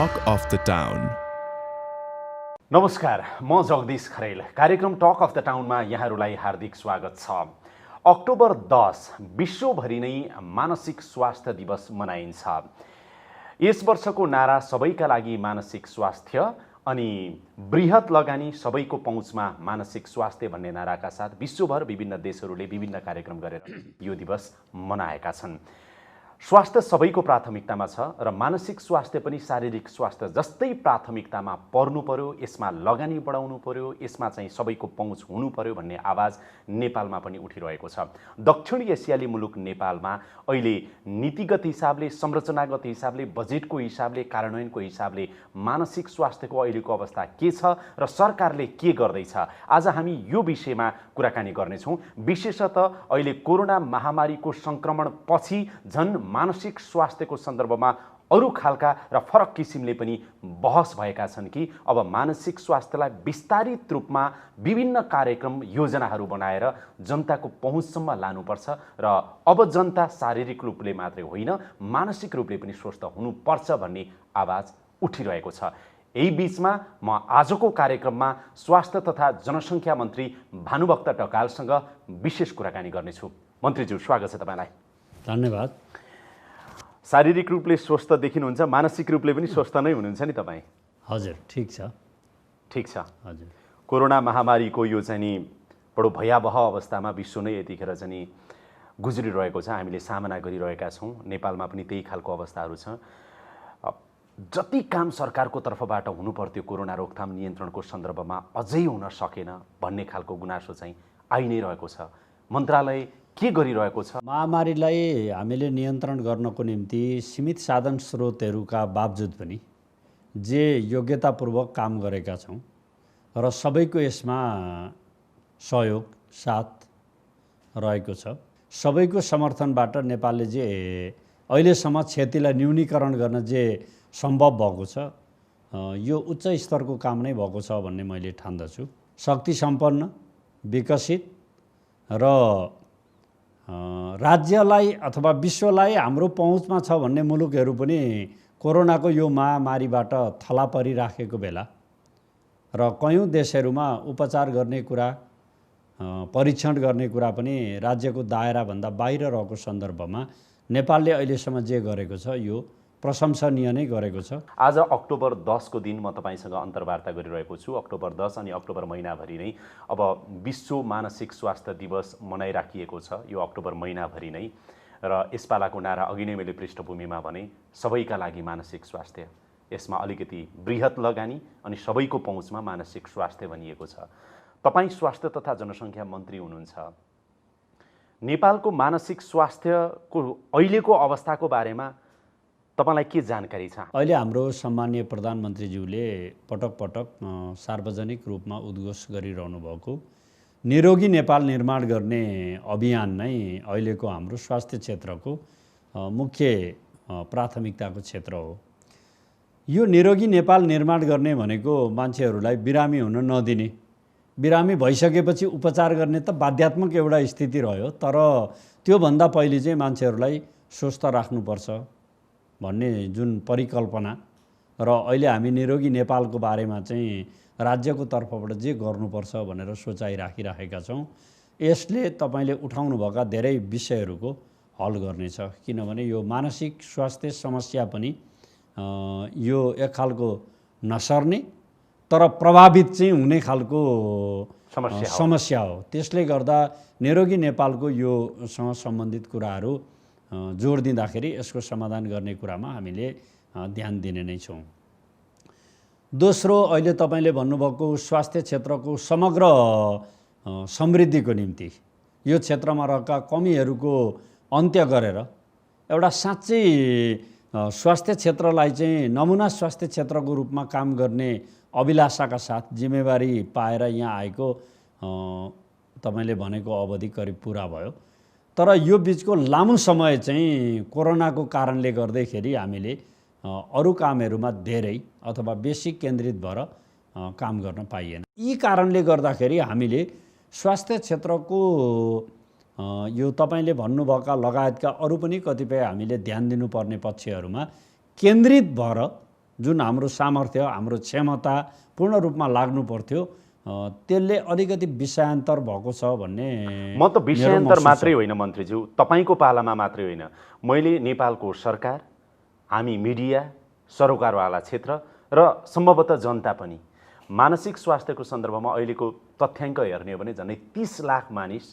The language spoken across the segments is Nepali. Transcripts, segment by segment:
Talk of the Town. नमस्कार, म जगदीश खरेल। कार्यक्रम टक अफ द टाउनमा यहाँहरूलाई हार्दिक स्वागत छ। अक्टोबर 10 विश्वभरि नै मानसिक स्वास्थ्य दिवस मनाइन्छ। यस वर्षको नारा सबैका लागि मानसिक स्वास्थ्य अनि बृहत लगानी सबैको पहुँचमा मानसिक स्वास्थ्य भन्ने नाराका साथ विश्वभर विभिन्न देशहरूले विभिन्न कार्यक्रम गरेर यो दिवस मनाएका छन्। स्वास्थ्य सबैको प्राथमिकतामा छ र मानसिक स्वास्थ्य पनि शारीरिक स्वास्थ्य जस्तै प्राथमिकतामा पर्नु पर्यो, यसमा लगानी बढाउनु पर्यो, यसमा चाहिँ सबैको पहुँच हुनु पर्यो भन्ने आवाज नेपालमा पनि उठिरहेको छ। दक्षिण एसियाली मुलुक नेपालमा अहिले नीतिगत हिसाबले, संरचनागत हिसाबले, बजेटको हिसाबले, कार्यान्वयनको हिसाबले मानसिक स्वास्थ्यको अहिलेको अवस्था के छ र सरकारले के गर्दैछ, आज हामी यो विषयमा कुराकानी गर्नेछौँ। विशेषतः अहिले कोरोना महामारीको संक्रमण पछि झन् मानसिक स्वास्थ्यको सन्दर्भमा अरू खालका र फरक किसिमले पनि बहस भएका छन् कि अब मानसिक स्वास्थ्यलाई विस्तारित रूपमा विभिन्न कार्यक्रम योजनाहरू बनाएर जनताको पहुँचसम्म लानुपर्छ र अब जनता शारीरिक रूपले मात्रै होइन मानसिक रूपले पनि स्वस्थ हुनुपर्छ भन्ने आवाज उठिरहेको छ। यही बीचमा म आजको कार्यक्रममा स्वास्थ्य तथा जनसङ्ख्या मन्त्री भानुभक्त ढकालसँग विशेष कुराकानी गर्नेछु। मन्त्रीज्यू, स्वागत छ तपाईँलाई। धन्यवाद। शारीरिक रूपले स्वस्थ देखिनुहुन्छ, मानसिक रूपले पनि स्वस्थ नै हुनुहुन्छ नि तपाईँ? हजुर, ठिक छ। ठिक छ। हजुर। कोरोना महामारीको यो चाहिँ नि बडो भयावह अवस्थामा विश्व नै यतिखेर चाहिँ नि गुज्रिरहेको छ, हामीले सामना गरिरहेका छौँ। नेपालमा पनि त्यही खालको अवस्थाहरू छ। जति काम सरकारको तर्फबाट हुनुपर्थ्यो कोरोना रोकथाम नियन्त्रणको सन्दर्भमा अझै हुन सकेन भन्ने खालको गुनासो चाहिँ आइ नै रहेको छ। मन्त्रालय के गरिरहेको छ? महामारीलाई हामीले नियन्त्रण गर्नको निम्ति सीमित साधन स्रोतहरूका बावजुद पनि जे योग्यतापूर्वक काम गरेका छौँ र सबैको यसमा सहयोग साथ रहेको छ। सबैको समर्थनबाट नेपालले जे अहिलेसम्म क्षतिलाई न्यूनीकरण गर्न जे सम्भव भएको छ यो उच्च स्तरको काम नै भएको छ भन्ने मैले ठान्दछु। शक्ति सम्पन्न, विकसित र राज्यलाई अथवा विश्वलाई हाम्रो पहुँचमा छ भन्ने मुलुकहरू पनि कोरोनाको यो महामारीबाट थला परिराखेको बेला र कयौँ देशहरूमा उपचार गर्ने कुरा, परीक्षण गर्ने कुरा पनि राज्यको दायराभन्दा बाहिर रहेको सन्दर्भमा नेपालले अहिलेसम्म जे गरेको छ यो प्रशंसनीय नै गरेको छ। आज अक्टोबर 10 को दिन म तपाईसँग अन्तर्वार्ता गरिरहेको छु। अक्टोबर 10 अनि अक्टोबर महिनाभरि नै अब विश्व मानसिक स्वास्थ्य दिवस मनाइराखिएको छ, यो अक्टोबर महिनाभरि नै। र यसपालाको नारा अघि नै मैले पृष्ठभूमिमा भने सबैका लागि मानसिक स्वास्थ्य, यसमा अलिकति बृहत लगानी अनि सबैको पहुँचमा मानसिक स्वास्थ्य भनिएको छ। तपाईँ स्वास्थ्य तथा जनसङ्ख्या मन्त्री हुनुहुन्छ। नेपालको मानसिक स्वास्थ्यको अहिलेको अवस्थाको बारेमा तपाईलाई के जानकारी छ? अहिले हाम्रो सम्माननीय प्रधानमन्त्रीज्यूले पटक पटक सार्वजनिक रूपमा उद्घोष गरिरहनु भएको निरोगी नेपाल निर्माण गर्ने अभियान नै अहिलेको हाम्रो स्वास्थ्य क्षेत्रको मुख्य प्राथमिकताको क्षेत्र हो। यो निरोगी नेपाल निर्माण गर्ने भनेको मान्छेहरूलाई बिरामी हुन नदिने, बिरामी भइसकेपछि उपचार गर्ने त बाध्यात्मक एउटा स्थिति रह्यो, तर त्योभन्दा पहिले चाहिँ मान्छेहरूलाई स्वस्थ राख्नुपर्छ भन्ने जुन परिकल्पना र अहिले हामी निरोगी नेपालको बारेमा चाहिँ राज्यको तर्फबाट जे गर्नुपर्छ भनेर सोचाइ राखिराखेका छौँ। यसले तपाईँले उठाउनुभएका धेरै विषयहरूको हल गर्नेछ, किनभने यो मानसिक स्वास्थ्य समस्या पनि यो एक खालको नसर्ने तर प्रभावित चाहिँ हुने खालको समस्या हो। त्यसले गर्दा निरोगी नेपालको योसँग सम्बन्धित कुराहरू जोड दिँदाखेरि यसको समाधान गर्ने कुरामा हामीले ध्यान दिने नै छौँ। दोस्रो, अहिले तपाईँले भन्नुभएको स्वास्थ्य क्षेत्रको समग्र समृद्धिको निम्ति यो क्षेत्रमा रहेका कमीहरूको अन्त्य गरेर एउटा साँच्चै स्वास्थ्य क्षेत्रलाई चाहिँ नमुना स्वास्थ्य क्षेत्रको रूपमा काम गर्ने अभिलाषाका साथ जिम्मेवारी पाएर यहाँ आएको तपाईँले भनेको अवधि करिब पुरा भयो। तर यो बिचको लामो समय चाहिँ कोरोनाको कारणले गर्दाखेरि हामीले अरू कामहरूमा धेरै अथवा बेसी केन्द्रित भएर काम गर्न पाइएन। यी कारणले गर्दाखेरि हामीले स्वास्थ्य क्षेत्रको यो तपाईले भन्नुभएका लगायतका अरू पनि कतिपय हामीले ध्यान दिनुपर्ने पक्षहरूमा केन्द्रित भएर जुन हाम्रो सामर्थ्य हाम्रो क्षमता पूर्ण रूपमा लाग्नु पर्थ्यो त्यसले अलिकति विषयान्तर भएको छ भन्ने म त विषयान्तर मात्रै होइन मन्त्रीज्यू, तपाईँको पालामा मात्रै होइन, मैले नेपालको सरकार, हामी मिडिया, सरोकारवाला क्षेत्र र सम्भवतः जनता पनि मानसिक स्वास्थ्यको सन्दर्भमा अहिलेको तथ्याङ्क हेर्ने हो भने झन्डै 30 लाख मानिस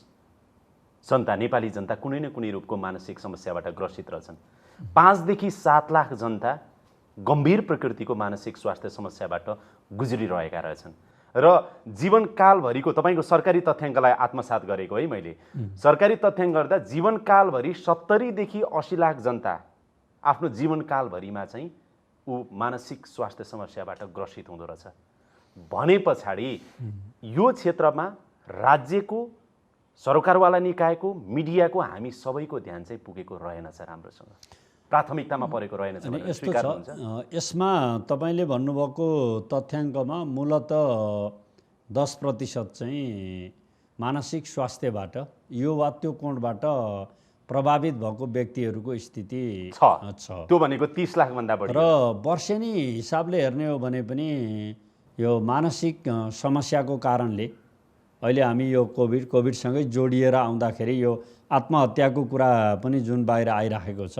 जनता, नेपाली जनता कुनै न कुनै रूपको मानसिक समस्याबाट ग्रसित रहेछन्। 5 देखि 7 लाख जनता गम्भीर प्रकृतिको मानसिक स्वास्थ्य समस्याबाट गुज्रिरहेका रहेछन् र जीवनकालभरिको, तपाईँको सरकारी तथ्याङ्कलाई आत्मसात गरेको है मैले, सरकारी तथ्याङ्क गर्दा जीवनकालभरि 70 देखि 80 लाख जनता आफ्नो जीवनकालभरिमा चाहिँ ऊ मानसिक स्वास्थ्य समस्याबाट ग्रसित हुँदो रहेछ भने पछाडि यो क्षेत्रमा राज्यको, सरकारवाला निकायको, मिडियाको, हामी सबैको ध्यान चाहिँ पुगेको रहेनछ, राम्रोसँग प्राथमिकतामा परेको रहेनछ भनेर स्वीकार हुन्छ। यसमा तपाईँले भन्नुभएको तथ्याङ्कमा मूलत 10% चाहिँ मानसिक स्वास्थ्यबाट यो वा त्यो कोणबाट प्रभावित भएको व्यक्तिहरूको स्थिति छ। त्यो भनेको 30 लाखभन्दा बढी र वर्षेनी हिसाबले हेर्ने हो भने पनि यो मानसिक समस्याको कारणले अहिले हामी यो कोभिडसँगै जोडिएर आउँदाखेरि यो आत्महत्याको कुरा पनि जुन बाहिर आइराखेको छ,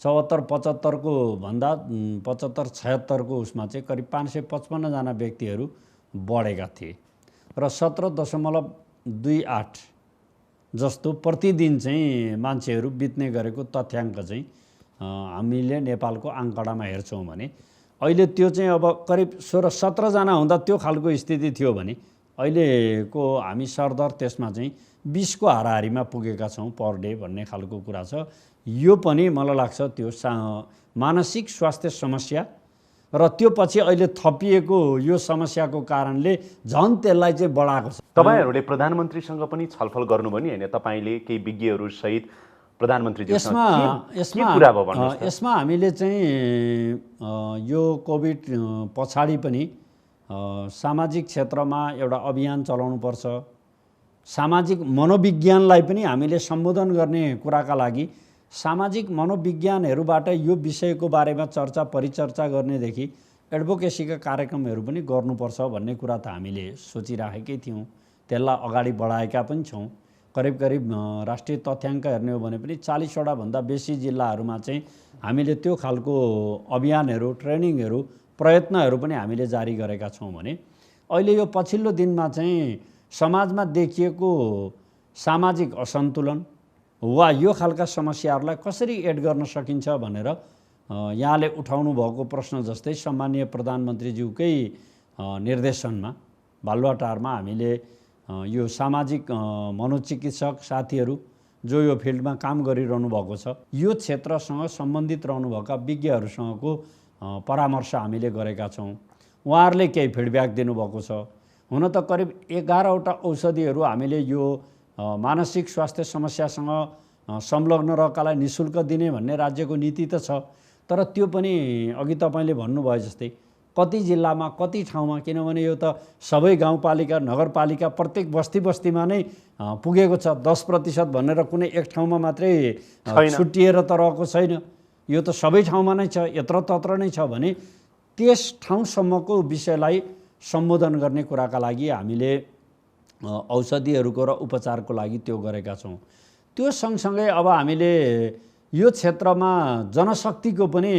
74-75 को भन्दा 75-76 को उसमा चाहिँ करिब 555 जना व्यक्तिहरू बढेका थिए र 17.28 जस्तो प्रतिदिन चाहिँ मान्छेहरू बित्ने गरेको तथ्याङ्क चाहिँ हामीले नेपालको आङ्कडामा हेर्छौँ भने अहिले त्यो चाहिँ अब करिब 16-17 जना हुँदा त्यो खालको स्थिति थियो भने अहिलेको हामी सरदर त्यसमा चाहिँ 20 को हाराहारीमा पुगेका छौँ पर डे भन्ने खालको कुरा छ। यो पनि मलाई लाग्छ त्यो मानसिक स्वास्थ्य समस्या र त्यो पछि अहिले थपिएको यो समस्याको कारणले झन् त्यसलाई चाहिँ बढाएको छ। तपाईहरुले प्रधानमन्त्रीसँग पनि छलफल गर्नुभयो नि हैन, तपाईले केही विज्ञहरू सहित प्रधानमन्त्रीज्यूसँग के कुरा भयो भन्नुस् त? यसमा हामीले चाहिँ यो कोभिड पछाडि पनि सामाजिक क्षेत्रमा एउटा अभियान चलाउनु पर्छ। सामाजिक मनोविज्ञानलाई पनि हामीले सम्बोधन गर्ने कुराका लागि सामाजिक मनोविज्ञानहरूबाट यो विषयको बारेमा चर्चा परिचर्चा गर्नेदेखि एडभोकेसीका कार्यक्रमहरू पनि गर्नुपर्छ भन्ने कुरा त हामीले सोचिराखेकै थियौँ, त्यसलाई अगाडि बढाएका पनि छौँ। करिब राष्ट्रिय तथ्याङ्क हेर्ने हो भने पनि 40 वटा भन्दा बेसी जिल्लाहरूमा चाहिँ हामीले त्यो खालको अभियानहरू, ट्रेनिङहरू, प्रयत्नहरू पनि हामीले जारी गरेका छौँ भने अहिले यो पछिल्लो दिनमा चाहिँ समाजमा देखिएको सामाजिक असन्तुलन वा यो खालका समस्याहरूलाई कसरी एड गर्न सकिन्छ भनेर यहाँले उठाउनु भएको प्रश्न जस्तै सम्माननीय प्रधानमन्त्रीज्यूकै निर्देशनमा बालुवाटारमा हामीले यो सामाजिक मनोचिकित्सक साथीहरू जो यो फिल्डमा काम गरिरहनु भएको छ, यो क्षेत्रसँग सम्बन्धित रहनुभएका विज्ञहरूसँगको परामर्श हामीले गरेका छौँ। उहाँहरूले केही फिडब्याक दिनुभएको छ। हुन त करिब 11 वटा औषधिहरू हामीले यो मानसिक स्वास्थ्य समस्यासँग संलग्न रहेकालाई निःशुल्क दिने भन्ने राज्यको नीति त छ, तर त्यो पनि अघि तपाईँले भन्नुभयो जस्तै कति जिल्लामा कति ठाउँमा, किनभने यो त सबै गाउँपालिका नगरपालिका प्रत्येक बस्तीमा नै पुगेको छ। 10% भनेर कुनै एक ठाउँमा मात्रै छुट्टिएर त रहेको छैन, यो त सबै ठाउँमा नै छ, यत्र तत्र नै छ भने त्यस ठाउँसम्मको विषयलाई सम्बोधन गर्ने कुराका लागि हामीले औषधिहरूको र उपचारको लागि त्यो गरेका छौँ। त्यो सँगसँगै अब हामीले यो क्षेत्रमा जनशक्तिको पनि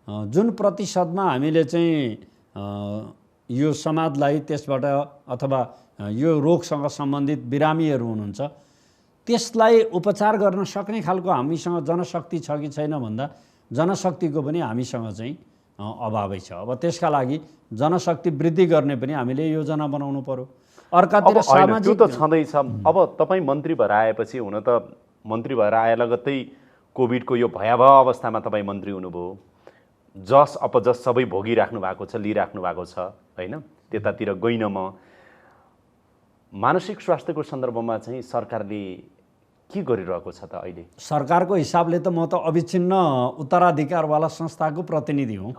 जुन प्रतिशतमा हामीले चाहिँ यो समाजलाई त्यसबाट अथवा यो रोगसँग सम्बन्धित बिरामीहरू हुनुहुन्छ त्यसलाई उपचार गर्न सक्ने खालको हामीसँग जनशक्ति छ कि छैन भन्दा जनशक्तिको पनि हामीसँग चाहिँ अभावै छ। अब त्यसका लागि जनशक्ति वृद्धि गर्ने पनि हामीले योजना बनाउनु पर्यो। अर्कातिर सामाजिक त्यो त छँदैछ। अब तपाईँ मन्त्री भएर आएपछि, हुन त मन्त्री भएर आए लगत्तै कोभिडको यो भयावह अवस्थामा तपाईँ मन्त्री हुनुभयो, जस अपजस सबै भोगिराख्नु भएको छ, लिइराख्नु भएको छ होइन, त्यतातिर गइन म। मानसिक स्वास्थ्यको सन्दर्भमा चाहिँ सरकारले के गरिरहेको छ त अहिले? सरकारको हिसाबले त म त अविच्छिन्न उत्तराधिकारवाला संस्थाको प्रतिनिधि हुँ।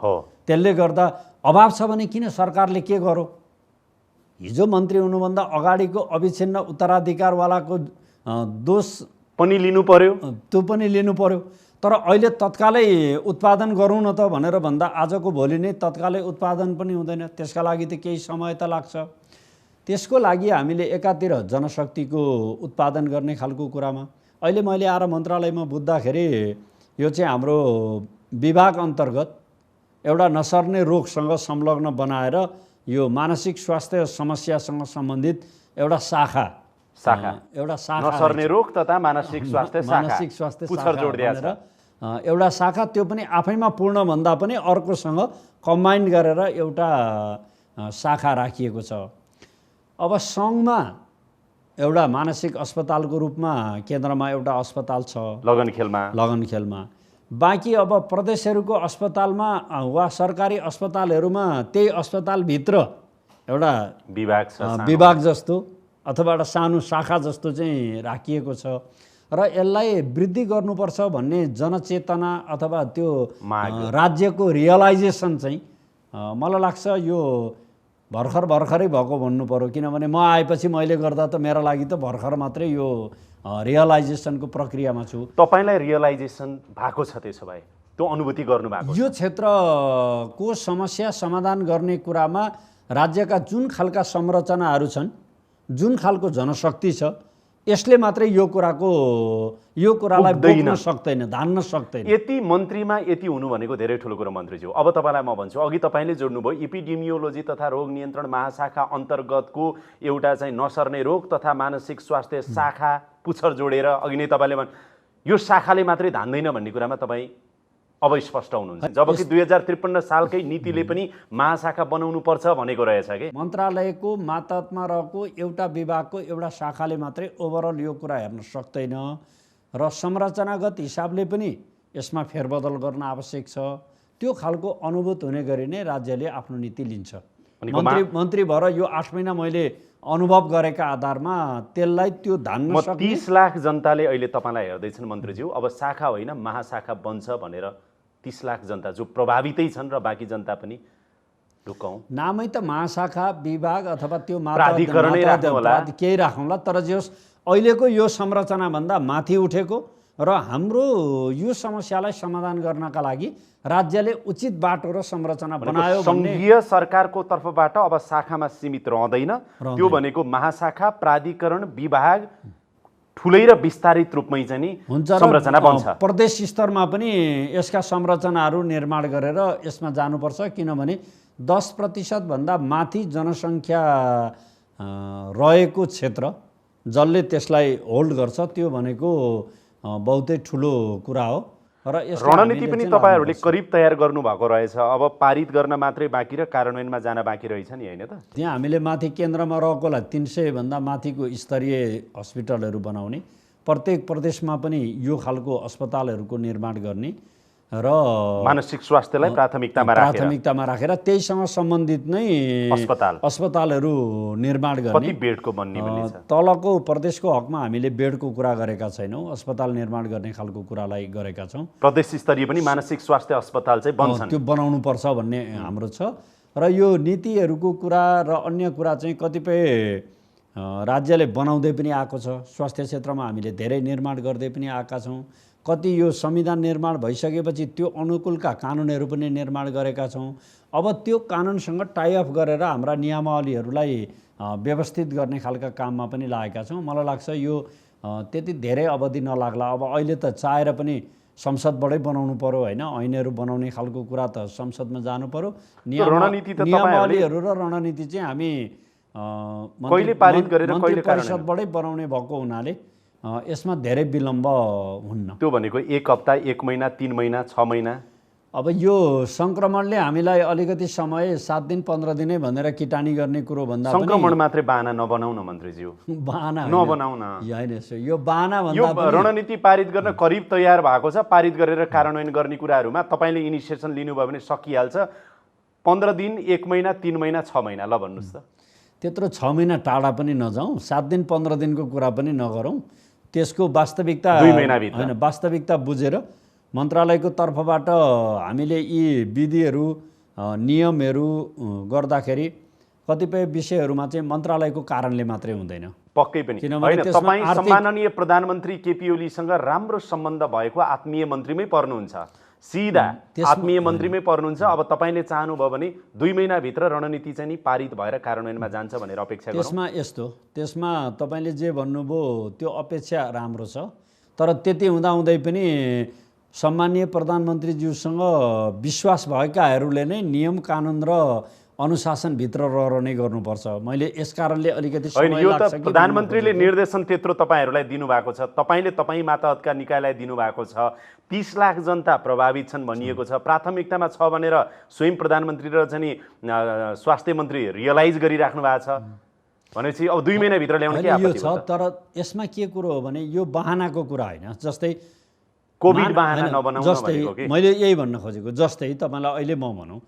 त्यसले गर्दा अभाव छ भने किन सरकारले के गरो? हिजो मन्त्री हुनुभन्दा अगाडिको अविच्छिन्न उत्तराधिकारवालाको दोष पनि लिनु पर्यो, त्यो पनि लिनु पर्यो। तर अहिले तत्कालै उत्पादन गरौँ न त भनेर भन्दा आजको भोलि नै तत्कालै उत्पादन पनि हुँदैन, त्यसका लागि त केही समय त लाग्छ। त्यसको लागि हामीले एकातिर जनशक्तिको उत्पादन गर्ने खालको कुरामा अहिले मैले आएर मन्त्रालयमा बुझ्दाखेरि यो चाहिँ हाम्रो विभाग अन्तर्गत एउटा नसर्ने रोगसँग संलग्न बनाएर यो मानसिक स्वास्थ्य समस्यासँग सम्बन्धित एउटा शाखा नसर्ने रोग तथा मानसिक स्वास्थ्य पुच्छर जोडिदिया छ एउटा शाखा, त्यो पनि आफैमा पूर्ण भन्दा पनि अर्कोसँग कम्बाइन गरेर एउटा शाखा राखिएको छ। अब सङ्घमा एउटा मानसिक अस्पतालको रूपमा केन्द्रमा एउटा अस्पताल छ लगनखेलमा। बाँकी अब प्रदेशहरूको अस्पतालमा वा सरकारी अस्पतालहरूमा त्यही अस्पतालभित्र एउटा विभाग जस्तो अथवा एउटा सानो शाखा जस्तो चाहिँ राखिएको छ र यसलाई वृद्धि गर्नुपर्छ भन्ने जनचेतना अथवा त्यो राज्यको रियलाइजेसन चाहिँ मलाई लाग्छ यो भर्खरै भएको भन्नु पर्यो, किनभने म आएपछि मैले गर्दा त मेरा लागि त भर्खर मात्रै यो रियलाइजेसनको प्रक्रियामा छु। तपाईँलाई रियलाइजेसन भएको छ, त्यसो भए त्यो अनुभूति गर्नुभएको? यो क्षेत्रको समस्या समाधान गर्ने कुरामा राज्यका जुन खालका संरचनाहरू छन्, जुन खालको जनशक्ति छ, यसले मात्रै यो कुरालाई बोक्न सक्दैन, धान्न सक्दैन। यति मन्त्रीमा यति हुनु भनेको धेरै ठुलो कुरो मन्त्रीज्यू। अब तपाईँलाई म भन्छु, अघि तपाईँले जोड्नुभयो एपिडेमियोलोजी तथा रोग नियन्त्रण महाशाखा अन्तर्गतको एउटा चाहिँ नसर्ने रोग तथा मानसिक स्वास्थ्य शाखा पुच्छर जोडेर अघि नै तपाईँले यो शाखाले मात्रै धान्दैन भन्ने कुरामा तपाईँ अब स्पष्ट हुनुहुन्छ, जबकि 2053 सालकै नीतिले पनि महाशाखा बनाउनु पर्छ भनेको रहेछ कि मन्त्रालयको मातहतमा रहेको एउटा विभागको एउटा शाखाले मात्रै ओभरअल यो कुरा हेर्न सक्दैन र संरचनागत हिसाबले पनि यसमा फेरबदल गर्न आवश्यक छ। त्यो खालको अनुभूत हुने गरी नै राज्यले आफ्नो नीति लिन्छ। मन्त्री भएर यो 8 महिना मैले अनुभव गरेका आधारमा त्यसलाई त्यो धान्न सक्ने 30 लाख जनताले अहिले तपाईँलाई हेर्दैछन् मन्त्रीज्यू। अब शाखा होइन महाशाखा बन्छ भनेर 30 लाख जनता जो प्रभावितै छन् र बाँकी जनता पनि ढुक्कौँ, नामै त महाशाखा विभाग अथवा त्यो प्राधिकरणै राख्नुहोला, केही राखौँला, तर जस अहिलेको यो संरचनाभन्दा माथि उठेको र हाम्रो यो समस्यालाई समाधान गर्नका लागि राज्यले उचित बाटो र संरचना बनायो भन्ने सङ्घीय सरकारको तर्फबाट अब शाखामा सीमित रहँदैन, त्यो भनेको महाशाखा प्राधिकरण विभाग ठुलै र विस्तारित रूपमै चाहिँ नि संरचना बन्छ। प्रदेश स्तरमा पनि यसका संरचनाहरू निर्माण गरेर यसमा जानुपर्छ, किनभने 10% भन्दा माथि जनसङ्ख्या रहेको क्षेत्र जसले त्यसलाई होल्ड गर्छ त्यो भनेको बहुतै ठुलो कुरा हो र रणनीति पनि तपाईँहरूले करिब तयार गर्नुभएको रहेछ। अब पारित गर्न मात्रै बाँकी र कार्यान्वयनमा जान बाँकी रहेछ नि, होइन त? त्यहाँ हामीले माथि केन्द्रमा रहेकोलाई 300 भन्दा माथिको स्तरीय हस्पिटलहरू बनाउने, प्रत्येक प्रदेशमा पनि यो खालको अस्पतालहरूको निर्माण गर्ने र मानसिक स्वास्थ्यलाई प्राथमिकतामा राखेर त्यहीसँग सम्बन्धित नै अस्पतालहरू निर्माण गर्ने। कति बेडको बन्ने भन्ने छ? तलको प्रदेशको हकमा हामीले बेडको कुरा गरेका छैनौँ, अस्पताल निर्माण गर्ने खालको कुरालाई गरेका छौँ। प्रदेश स्तरीय पनि मानसिक स्वास्थ्य अस्पताल चाहिँ बन्छन्, त्यो बनाउनु पर्छ भन्ने हाम्रो छ। र यो नीतिहरूको कुरा र अन्य कुरा चाहिँ कतिपय राज्यले बनाउँदै पनि आएको छ। स्वास्थ्य क्षेत्रमा हामीले धेरै निर्माण गर्दै पनि आएका छौँ। कति यो संविधान निर्माण भइसकेपछि त्यो अनुकूलका कानुनहरू पनि निर्माण गरेका छौँ। अब त्यो कानुनसँग टाइअप गरेर हाम्रा नियमावलीहरूलाई व्यवस्थित गर्ने खालका काममा पनि लागेका छौँ। मलाई लाग्छ यो त्यति धेरै अवधि नलाग्ला। अब अहिले त चाहेर पनि संसदबाटै बनाउनु पर्यो, होइन? ऐनहरू बनाउने खालको कुरा त संसदमा जानु पर्यो। नियमावलीहरू र रणनीति चाहिँ हामी कहिले पारित गरेर कहिले परिषदबाटै बनाउने भएको हुनाले यसमा धेरै विलम्ब हुन्न। त्यो भनेको 1 हप्ता, 1 महिना, 3 महिना, 6 महिना? अब यो सङ्क्रमणले हामीलाई अलिकति समय 7 दिन 15 दिनै भनेर किटानी गर्ने कुरो भन्दा पनि सङ्क्रमण मात्रै बाहना नबनाउन मन्त्रीज्यू, बाहना नबनाउन। यो बाहना भन्दा यो रणनीति पारित गर्न करिब तयार भएको छ। पारित गरेर कार्यान्वयन गर्ने कुराहरूमा तपाईँले इनिसिएसन लिनुभयो भने सकिहाल्छ। 15 दिन, 1 महिना, 3 महिना, 6 महिना, ल भन्नुहोस् त। त्यत्रो 6 महिना टाढा पनि नजाउँ, 7 दिन 15 दिनको कुरा पनि नगरौँ। त्यसको वास्तविकता 2 महिनाभित्र होइन, वास्तविकता बुझेर मन्त्रालयको तर्फबाट हामीले यी विधिहरू नियमहरू गर्दाखेरि कतिपय विषयहरूमा चाहिँ मन्त्रालयको कारणले मात्रै हुँदैन। पक्कै पनि किनभने होइन। त्यसमा तपाईँ आर्थिक- सम्माननीय प्रधानमन्त्री केपी ओलीसँग राम्रो सम्बन्ध भएको आत्मीय मन्त्रीमै पर्नुहुन्छ, सिधा आत्मीय मन्त्रीमै पर्नुहुन्छ। अब तपाईँले चाहनुभयो भने 2 महिनाभित्र रणनीति चाहिँ नि पारित भएर कार्यान्वयनमा जान्छ भनेर अपेक्षा गरौँ। त्यसमा तपाईँले जे भन्नुभयो त्यो अपेक्षा राम्रो छ, तर त्यति हुँदाहुँदै पनि सम्मानीय प्रधानमन्त्रीज्यूसँग विश्वास भएकाहरूले नै नियम कानुन र अनुशासनभित्र रहेर नै गर्नुपर्छ। मैले यस कारणले अलिकति होइन, समय यो लाग्छ त कि प्रधानमन्त्रीले निर्देशन त्यत्रो तपाईँहरूलाई दिनुभएको छ, तपाईँले तपाईँ मातहतका निकायलाई दिनुभएको छ। 30 लाख जनता प्रभावित छन् भनिएको छ, प्राथमिकतामा छ भनेर स्वयं प्रधानमन्त्री र चाहिँ स्वास्थ्य मन्त्री रियलाइज गरिराख्नु भएको छ भनेपछि अब 2 महिनाभित्र ल्याउनु के यो आपत्ति छ। हो? तर यसमा के कुरो हो भने यो बहानाको कुरा होइन। जस्तै कोभिड बहाना नबनाउनु जस्तै भनेको कि मैले यही भन्न खोजेको, जस्तै तपाईँलाई अहिले म भनौँ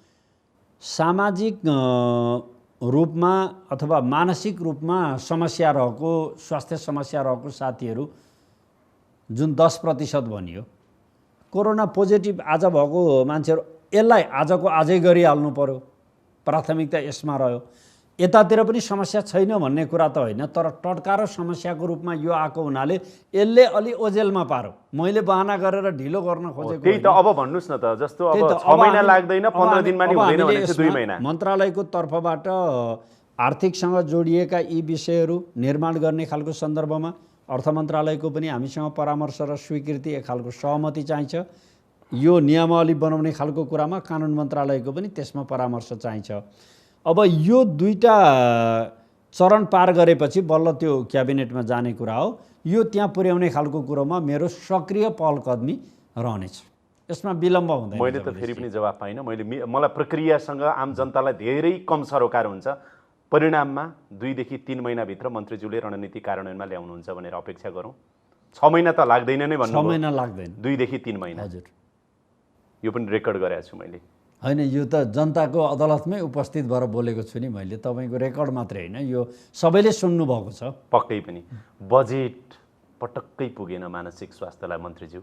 सामाजिक रूपमा अथवा मानसिक रूपमा समस्या रहेको, स्वास्थ्य समस्या रहेको साथीहरू जुन 10% भनियो, कोरोना पोजिटिभ आज भएको मान्छेहरू, यसलाई आजको आजै गरिहाल्नु पर्यो, प्राथमिकता यसमा रह्यो। यतातिर पनि समस्या छैन भन्ने कुरा त होइन, तर टड्का र समस्याको रूपमा यो आएको हुनाले यसले अलि ओझेलमा पार्यो। मैले बहाना गरेर ढिलो गर्न खोजेको त्यही त। अब भन्नुहोस् न त, जस्तो अब 6 महिना लाग्दैन, 15 दिनमा नि हुँदैन भने चाहिँ 2 महिना। मन्त्रालयको तर्फबाट आर्थिकसँग जोडिएका यी विषयहरू निर्माण गर्ने खालको सन्दर्भमा अर्थ मन्त्रालयको पनि हामीसँग परामर्श र स्वीकृति, एक खालको सहमति चाहिन्छ। यो नियमावली बनाउने खालको कुरामा कानुन मन्त्रालयको पनि त्यसमा परामर्श चाहिन्छ। अब यो 2टा चरण पार गरेपछि बल्ल त्यो क्याबिनेटमा जाने कुरा हो। यो त्यहाँ पुर्याउने खालको कुरोमा मेरो सक्रिय पहल कदमी रहनेछ, यसमा विलम्ब हुँदैन। मैले त फेरि पनि जवाफ पाइनँ। मलाई प्रक्रियासँग आम जनतालाई धेरै कम सरोकार हुन्छ। परिणाममा 2 देखि 3 महिनाभित्र मन्त्रीज्यूले रणनीति कार्यान्वयनमा ल्याउनुहुन्छ भनेर अपेक्षा गरौँ। 6 महिना त लाग्दैन नै भन्नु। 6 महिना लाग्दैन, 2 देखि 3 महिना। हजुर। यो पनि रेकर्ड गरेको छु मैले। होइन, यो त जनताको अदालतमै उपस्थित भएर बोलेको छु नि मैले, तपाईँको रेकर्ड मात्रै होइन, यो सबैले सुन्नुभएको छ। पक्कै पनि बजेट पटक्कै पुगेन मानसिक स्वास्थ्यलाई मन्त्रीज्यू।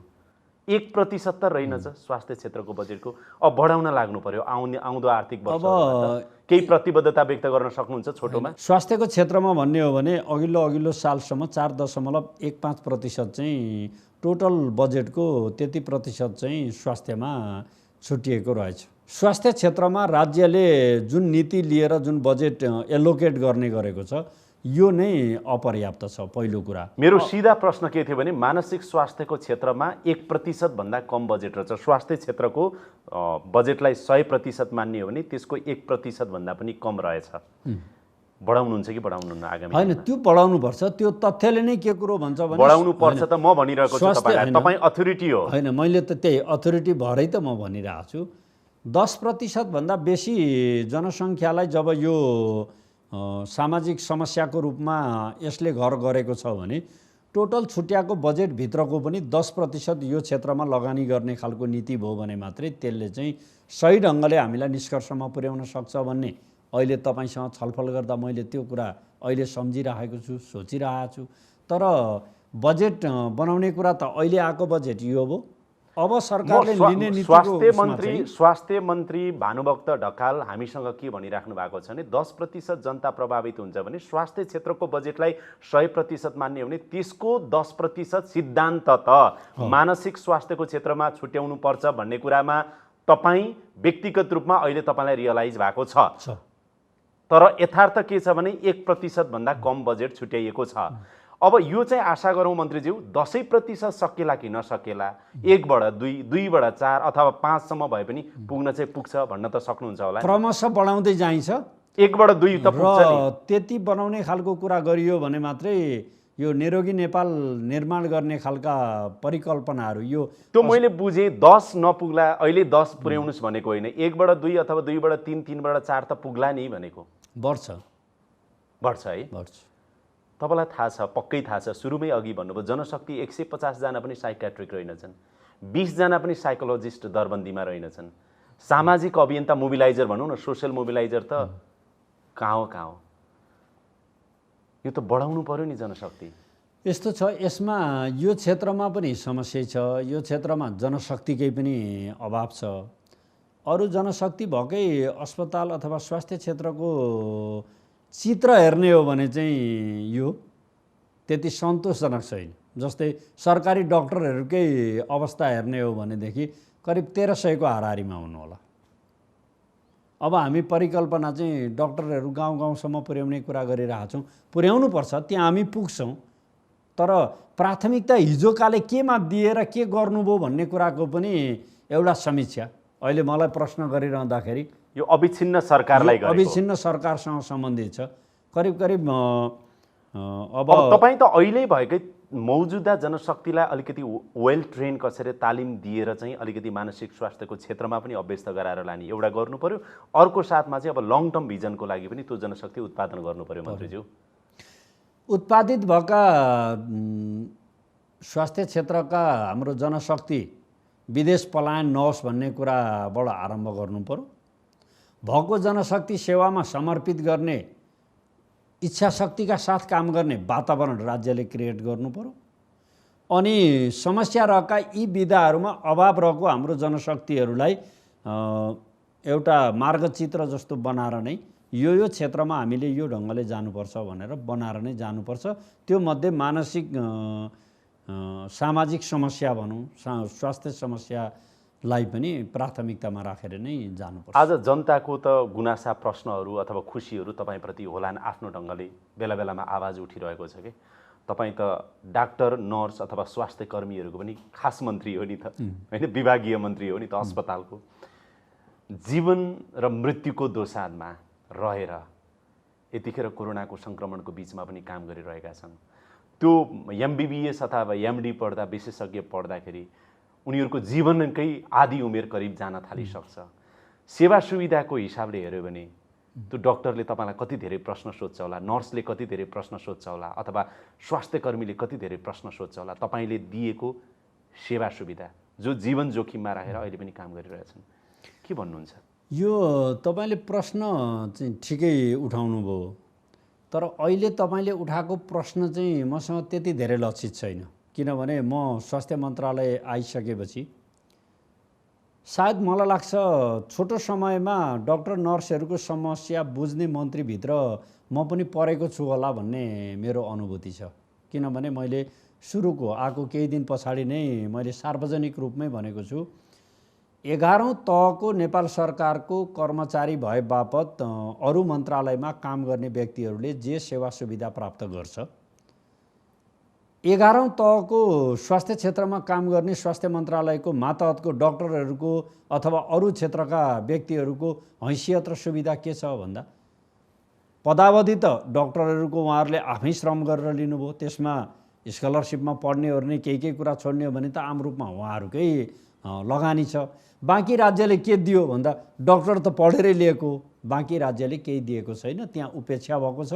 1% त रहेनछ स्वास्थ्य क्षेत्रको बजेटको। अब बढाउन लाग्नु पर्यो आउँदो आर्थिक वर्षमा। केही प्रतिबद्धता व्यक्त गर्न सक्नुहुन्छ छोटोमा? स्वास्थ्यको क्षेत्रमा भन्ने हो भने अघिल्लो सालसम्म 4.15% चाहिँ टोटल बजेटको 33% चाहिँ स्वास्थ्यमा छुटिएको रहेछ। स्वास्थ्य क्षेत्रमा राज्यले जुन नीति लिएर जुन बजेट एलोकेट गर्ने गरेको छ यो नै अपर्याप्त छ। पहिलो कुरा मेरो सिधा प्रश्न के थियो भने मानसिक स्वास्थ्यको क्षेत्रमा 1% भन्दा कम बजेट रहेछ। स्वास्थ्य क्षेत्रको बजेटलाई 100% मान्ने हो भने त्यसको 1% भन्दा पनि कम रहेछ। बढाउनुहुन्छ कि बढाउनुहुन्न आगामी? होइन, त्यो बढाउनुपर्छ। त्यो तथ्यले नै के कुरो भन्छ भने बढाउनु पर्छ त म भनिरहेको छु तपाईलाई। तपाईँ अथोरिटी हो। होइन, मैले त त्यही अथोरिटी भएरै त म भनिरहेको छु। 10% भन्दा बेसी जनसङ्ख्यालाई जब यो सामाजिक समस्याको रूपमा यसले घर गरेको छ भने टोटल छुट्याएको बजेटभित्रको पनि 10% यो क्षेत्रमा लगानी गर्ने खालको नीति भयो भने मात्रै त्यसले चाहिँ सही ढङ्गले हामीलाई निष्कर्षमा पुर्याउन सक्छ भन्ने अहिले तपाईँसँग छलफल गर्दा मैले त्यो कुरा अहिले सम्झिरहेको छु, सोचिरहेको छु। तर बजेट बनाउने कुरा त अहिले आएको बजेट यो हो। अब सरकारले लिने नीतिको स्वास्थ्य मन्त्री भानुभक्त ढकाल हामीसँग के भनिराख्नु भएको छ भने 10% जनता प्रभावित हुन्छ भने स्वास्थ्य क्षेत्रको बजेटलाई 100% मान्ने हो भने त्यसको 10% सिद्धान्त त मानसिक स्वास्थ्यको क्षेत्रमा छुट्याउनु पर्छ भन्ने कुरामा तपाईँ व्यक्तिगत रूपमा अहिले तपाईँलाई रियलाइज भएको छ। तर यथार्थ के छ भने 1% भन्दा कम बजेट छुट्याइएको छ। अब यो चाहिँ आशा गरौँ मन्त्रीज्यू 10% सकेला कि नसकेला, 1 बाट 2, 2 बाट 4 अथवा 5 सम्म भए पनि पुग्न चाहिँ पुग्छ भन्न त सक्नुहुन्छ होला। क्रमशः बढाउँदै जाइन्छ। 1 बाट 2 त पुग्छ नि। त्यति बनाउने खालको कुरा गरियो भने मात्रै यो निरोगी नेपाल निर्माण गर्ने खालका परिकल्पनाहरू यो त्यो मैले बुझेँ। 10 नपुग्ला, अहिले 10 पुर्याउनुस् भनेको होइन, 1 बाट 2 अथवा 2 बाट 3, 3 बाट 4 त पुग्ला नि भनेको। बढ्छ है। बढ्छ। तपाईँलाई थाहा छ, पक्कै थाहा छ, सुरुमै अघि भन्नुभयो जनशक्ति 150 जना पनि साइकियाट्रिक रहेनछन्, 20 जना पनि साइकोलोजिस्ट दरबन्दीमा रहेनछन्। सामाजिक अभियन्ता मोबिलाइजर भनौँ न, सोसियल मोबिलाइजर त कहाँ हो? यो त बढाउनु पर्यो नि जनशक्ति। यस्तो छ, यसमा यो क्षेत्रमा पनि समस्या छ। यो क्षेत्रमा जनशक्तिकै पनि अभाव छ। अरू जनशक्ति भएकै अस्पताल अथवा स्वास्थ्य क्षेत्रको चित्र हेर्ने हो भने चाहिँ यो त्यति सन्तोषजनक छैन। जस्तै सरकारी डक्टरहरूकै अवस्था हेर्ने हो भनेदेखि करिब 1300 को हाराहारीमा हुनु होला। अब हामी परिकल्पना चाहिँ डक्टरहरू गाउँ गाउँसम्म पुर्याउने कुरा गरिरहेका छौँ, पुर्याउनु पर्छ, त्यहाँ हामी पुग्छौँ, तर प्राथमिकता हिजोकाले केमा दिएर के गर्नुभयो भन्ने कुराको पनि एउटा समीक्षा अहिले मलाई प्रश्न गरिरहँदाखेरि यो अविच्छिन्न सरकारलाई गरेको अविच्छिन्न सरकारसँग सम्बन्धित छ। करिब करिब अब तपाईँ त अहिले भएकै मौजुदा जनशक्तिलाई अलिकति वेल ट्रेन कसरी तालिम दिएर चाहिँ अलिकति मानसिक स्वास्थ्यको क्षेत्रमा पनि अभ्यस्त गराएर लाने एउटा गर्नु पर्यो। अर्को साथमा चाहिँ अब लङ टर्म भिजनको लागि पनि त्यो जनशक्ति उत्पादन गर्नु पर्यो मन्त्रीज्यू। उत्पादित भएका स्वास्थ्य क्षेत्रका हाम्रो जनशक्ति विदेश पलायन नहोस् भन्ने कुराबाट आरम्भ गर्नु पर्यो। भएको जनशक्ति सेवामा समर्पित गर्ने, इच्छा शक्तिका साथ काम गर्ने वातावरण राज्यले क्रिएट गर्नु पर्यो। अनि समस्या रहेका यी विधाहरूमा अभाव रहेको हाम्रो जनशक्तिहरूलाई एउटा मार्गचित्र जस्तो बनाएर नै यो क्षेत्रमा हामीले यो ढङ्गले जानुपर्छ भनेर बनाएर नै जानुपर्छ। त्यो मध्ये मानसिक सामाजिक समस्या भनौँ, स्वास्थ्य समस्यालाई पनि प्राथमिकतामा राखेर नै जानुपर्छ। आज जनताको त गुनासा प्रश्नहरू अथवा खुसीहरू तपाईँप्रति होलान्, आफ्नो ढङ्गले बेला बेलामा आवाज उठिरहेको छ कि तपाईँ त डाक्टर, नर्स अथवा स्वास्थ्य कर्मीहरूको पनि खास मन्त्री हो नि त, होइन, विभागीय मन्त्री हो नि त अस्पतालको। जीवन र मृत्युको दोसाँधमा रहेर यतिखेर कोरोनाको सङ्क्रमणको बिचमा पनि काम गरिरहेका छन्। त्यो एमबिबिएस अथवा एमडी पढ्दा, विशेषज्ञ पढ्दाखेरि उनीहरूको जीवनकै आधी उमेर करिब जान थालिसक्छ। सेवा सुविधाको हिसाबले हेऱ्यो भने त्यो डक्टरले तपाईँलाई कति धेरै प्रश्न सोध्छ होला, नर्सले कति धेरै प्रश्न सोध्छ होला, अथवा स्वास्थ्य कर्मीले कति धेरै प्रश्न सोध्छ होला तपाईँले दिएको सेवा सुविधा जो जीवन जोखिममा राखेर अहिले पनि काम गरिरहेछन्। के भन्नुहुन्छ? यो तपाईँले प्रश्न चाहिँ ठिकै उठाउनु भयो, तर अहिले तपाईँले उठाएको प्रश्न चाहिँ मसँग त्यति धेरै लक्षित छैन। किनभने म स्वास्थ्य मन्त्रालय आइसकेपछि सायद मलाई लाग्छ छोटो समयमा डक्टर नर्सहरूको समस्या बुझ्ने मन्त्रीभित्र म पनि परेको छु होला भन्ने मेरो अनुभूति छ। किनभने मैले सुरुको आएको केही दिन पछाडि नै मैले सार्वजनिक रूपमै भनेको छु, 11औं तहको नेपाल सरकारको कर्मचारी भए बापत अरू मन्त्रालयमा काम गर्ने व्यक्तिहरूले जे सेवा सुविधा प्राप्त गर्छ, 11औं तहको स्वास्थ्य क्षेत्रमा काम गर्ने स्वास्थ्य मन्त्रालयको मातहतको डक्टरहरूको अथवा अरू क्षेत्रका व्यक्तिहरूको हैसियत र सुविधा के छ भन्दा, पदावधि त डक्टरहरूको उहाँहरूले आफै श्रम गरेर लिनुभयो, त्यसमा स्कलरसिपमा पढ्नेहरू नै केही कुरा छोड्ने हो भने त आम रूपमा उहाँहरूकै लगानी छ। बाँकी राज्यले के दियो भन्दा डक्टर त पढेरै लिएको, बाँकी राज्यले केही दिएको छैन, त्यहाँ उपेक्षा भएको छ।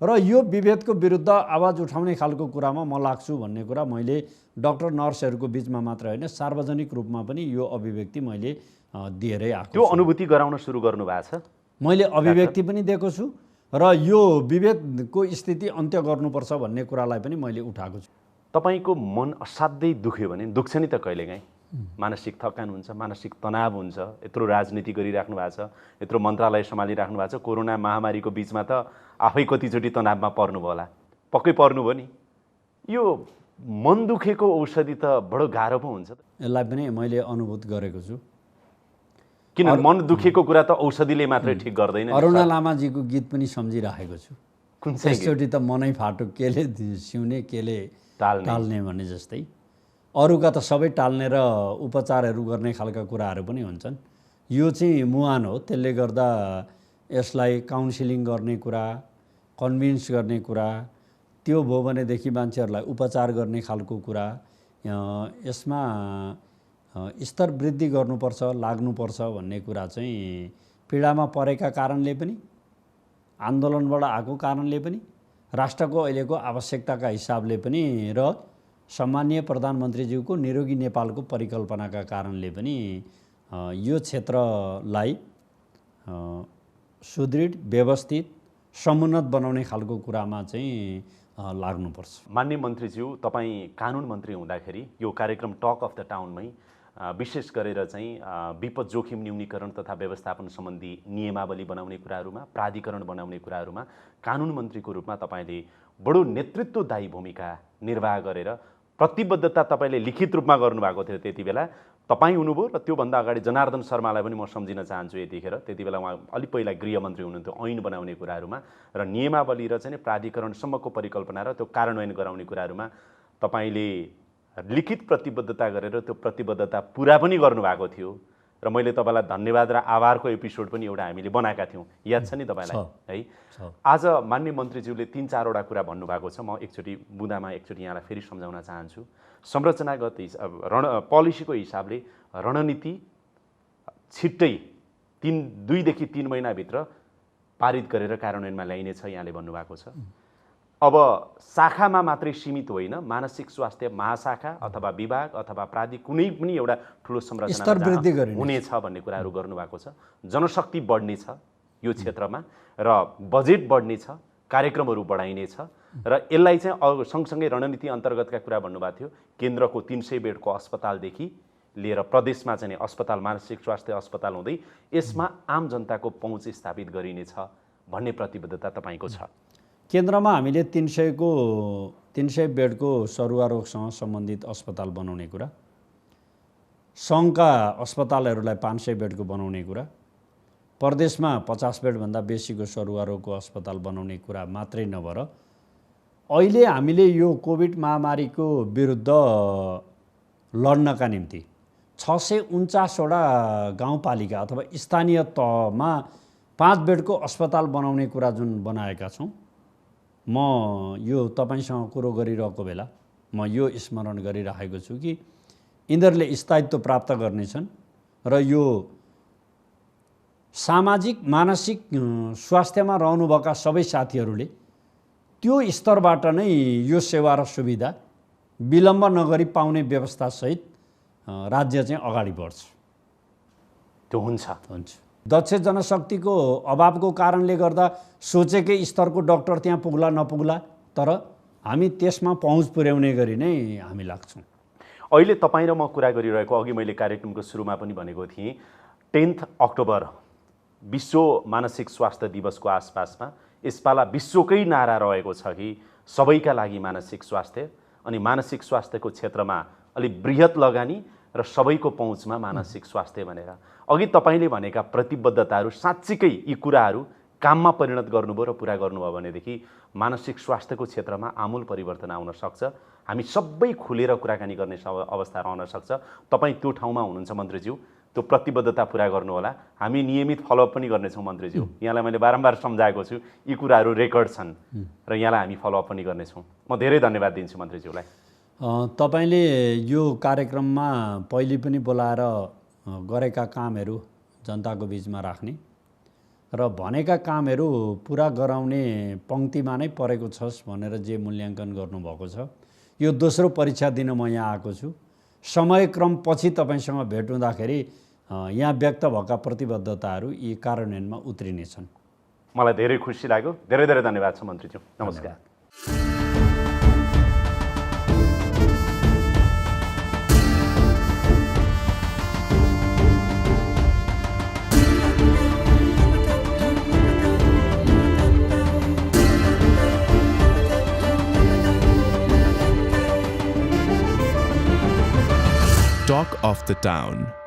र यो विभेदको विरुद्ध आवाज उठाउने खालको कुरामा म लाग्छु भन्ने कुरा मैले डक्टर नर्सहरूको बिचमा मात्र होइन सार्वजनिक रूपमा पनि यो अभिव्यक्ति मैले दिएरै आएको छु। त्यो अनुभूति गराउन सुरु गर्नु भएको छ? मैले अभिव्यक्ति पनि दिएको छु र यो विभेदको स्थिति अन्त्य गर्नुपर्छ भन्ने कुरालाई पनि मैले उठाएको छु। तपाईँको मन असाध्यै दुख्यो भने, दुख्छ नि त कहिलेकाहीँ, मानसिक थकान हुन्छ, मानसिक तनाव हुन्छ, यत्रो राजनीति गरिराख्नु भएको छ, यत्रो मन्त्रालय सम्हालिराख्नु भएको छ, कोरोना महामारीको बिचमा त आफै कतिचोटि तनावमा पर्नुभयो होला, पक्कै पर्नुभयो नि। यो मन दुखेको औषधि त बडो गाह्रो पो हुन्छ। यसलाई पनि मैले अनुभूत गरेको छु। किन मन दुखेको कुरा त औषधिले मात्रै ठिक गर्दैन। अरुणा लामाजीको गीत पनि सम्झिराखेको छु। कुन चाहिँ? त्यसचोटि त मनै फाटो, केले सिउने केले टाल्ने भने जस्तै। अरूका त सबै टाल्ने र उपचारहरू गर्ने खालका कुराहरू पनि हुन्छन्। यो चाहिँ मुहान हो, त्यसले गर्दा यसलाई काउन्सिलिङ गर्ने कुरा, कन्भिन्स गर्ने कुरा, त्यो भयो भनेदेखि मान्छेहरूलाई उपचार गर्ने खालको कुरा, यसमा स्तर वृद्धि गर्नुपर्छ, लाग्नुपर्छ भन्ने कुरा चाहिँ पीडामा परेका कारणले पनि, आन्दोलनबाट आएको कारणले पनि, राष्ट्रको अहिलेको आवश्यकताका हिसाबले पनि र सम्माननीय प्रधानमन्त्रीज्यूको निरोगी नेपालको परिकल्पनाका कारणले पनि यो क्षेत्रलाई सुदृढ, व्यवस्थित, समुन्नत बनाउने खालको कुरामा चाहिँ लाग्नुपर्छ। माननीय मन्त्रीज्यू, तपाईँ कानुन मन्त्री हुँदाखेरि यो कार्यक्रम टक अफ द टाउनमै विशेष गरेर चाहिँ विपद जोखिम न्यूनीकरण तथा व्यवस्थापन सम्बन्धी नियमावली बनाउने कुराहरूमा, प्राधिकरण बनाउने कुराहरूमा कानुन मन्त्रीको रूपमा तपाईँले बडो नेतृत्वदायी भूमिका निर्वाह गरेर प्रतिबद्धता तपाईँले लिखित रूपमा गर्नुभएको थियो। त्यति बेला तपाईँ हुनुभयो र त्योभन्दा अगाडि जनार्दन शर्मालाई पनि म सम्झिन चाहन्छु। यतिखेर त्यति बेला उहाँ अलि पहिला गृहमन्त्री हुनुहुन्थ्यो ऐन बनाउने कुराहरूमा र नियमावली र चाहिँ प्राधिकरणसम्मको परिकल्पना र त्यो कार्यान्वयन गराउने कुराहरूमा तपाईँले लिखित प्रतिबद्धता गरेर त्यो प्रतिबद्धता पुरा पनि गर्नुभएको थियो र मैले तपाईँलाई धन्यवाद र आभारको एपिसोड पनि एउटा हामीले बनाएका थियौँ। याद छ नि तपाईँलाई है? आज मान्य मन्त्रीज्यूले 3-4वटा कुरा भन्नुभएको छ। म एकचोटि बुँदामा एकचोटि यहाँलाई फेरि सम्झाउन चाहन्छु। संरचनागत पोलिसीको हिसाबले रणनीति छिट्टै 2देखि 3 महिनाभित्र पारित गरेर कार्यान्वयनमा ल्याइनेछ यहाँले भन्नुभएको छ। अब शाखामा मात्रै सीमित होइन, मानसिक स्वास्थ्य महाशाखा अथवा विभाग अथवा कुनै पनि एउटा ठुलो संरचना हुनेछ भन्ने कुराहरू गर्नुभएको छ। जनशक्ति बढ्नेछ यो क्षेत्रमा र बजेट बढ्नेछ, कार्यक्रमहरू बढाइनेछ र यसलाई चाहिँ सँगसँगै रणनीति अन्तर्गतका कुरा भन्नुभएको थियो। केन्द्रको 300 बेडको अस्पतालदेखि लिएर प्रदेशमा चाहिँ अस्पताल, मानसिक स्वास्थ्य अस्पताल हुँदै यसमा आम जनताको पहुँच स्थापित गरिनेछ भन्ने प्रतिबद्धता तपाईँको छ। केन्द्रमा हामीले 300 बेडको सरुवा रोगसँग सम्बन्धित अस्पताल बनाउने कुरा, सङ्घका अस्पतालहरूलाई 500 बेडको बनाउने कुरा, प्रदेशमा 50 बेडभन्दा बेसीको सरुवा रोगको अस्पताल बनाउने कुरा मात्रै नभएर अहिले हामीले यो कोभिड महामारीको विरुद्ध लड्नका निम्ति 649वटा गाउँपालिका अथवा स्थानीय तहमा 5 बेडको अस्पताल बनाउने कुरा जुन बनाएका छौँ, म यो तपाईसँग कुरो गरिरहेको बेला म यो स्मरण गरिरहेको छु कि यिनीहरूले स्थायित्व प्राप्त गर्नेछन् र यो सामाजिक मानसिक स्वास्थ्यमा रहनुभएका सबै साथीहरूले त्यो स्तरबाट नै यो सेवा र सुविधा विलम्ब नगरी पाउने व्यवस्थासहित राज्य चाहिँ अगाडि बढ्छ। त्यो हुन्छ। दक्ष जनशक्तिको अभावको कारणले गर्दा सोचेकै स्तरको डाक्टर त्यहाँ पुग्ला नपुग्ला, तर हामी त्यसमा पहुँच पुर्याउने गरी नै हामी लाग्छौँ। अहिले तपाईँ र म कुरा गरिरहेको, अघि मैले कार्यक्रमको सुरुमा पनि भनेको थिएँ, 10 अक्टोबर विश्व मानसिक स्वास्थ्य दिवसको आसपासमा यसपाला विश्वकै नारा रहेको छ कि सबैका लागि मानसिक स्वास्थ्य, अनि मानसिक स्वास्थ्यको क्षेत्रमा अलिक बृहत लगानी र सबैको पहुँचमा मानसिक स्वास्थ्य भनेर। अघि तपाईँले भनेका प्रतिबद्धताहरू साँच्चीकै यी कुराहरू काममा परिणत गर्नुभयो र पुरा गर्नुभयो भनेदेखि मानसिक स्वास्थ्यको क्षेत्रमा आमूल परिवर्तन आउन सक्छ। हामी सबै खुलेर कुराकानी गर्ने अवस्था रहन सक्छ। तपाईँ त्यो ठाउँमा हुनुहुन्छ मन्त्रीज्यू, त्यो प्रतिबद्धता पुरा गर्नुहोला। हामी नियमित फलोअप पनि गर्नेछौँ मन्त्रीज्यू। यहाँलाई मैले बारम्बार सम्झाएको छु, यी कुराहरू रेकर्ड छन् र यहाँलाई हामी फलोअप पनि गर्नेछौँ। म धेरै धन्यवाद दिन्छु मन्त्रीज्यूलाई। तपाईँले यो कार्यक्रममा पहिले पनि बोलाएर गरेका कामहरू जनताको बिचमा राख्ने र भनेका कामहरू पुरा गराउने पङ्क्तिमा नै परेको छस् भनेर जे मूल्याङ्कन गर्नुभएको छ, यो दोस्रो परीक्षा दिन म यहाँ आएको छु। समयक्रम पछि तपाईँसँग भेट हुँदाखेरि यहाँ व्यक्त भएका प्रतिबद्धताहरू यी कार्यान्वयनमा उत्रिनेछन्। मलाई धेरै खुसी लाग्यो। धेरै धेरै धन्यवाद छ मन्त्रीज्यू। नमस्कार। Talk of the Town.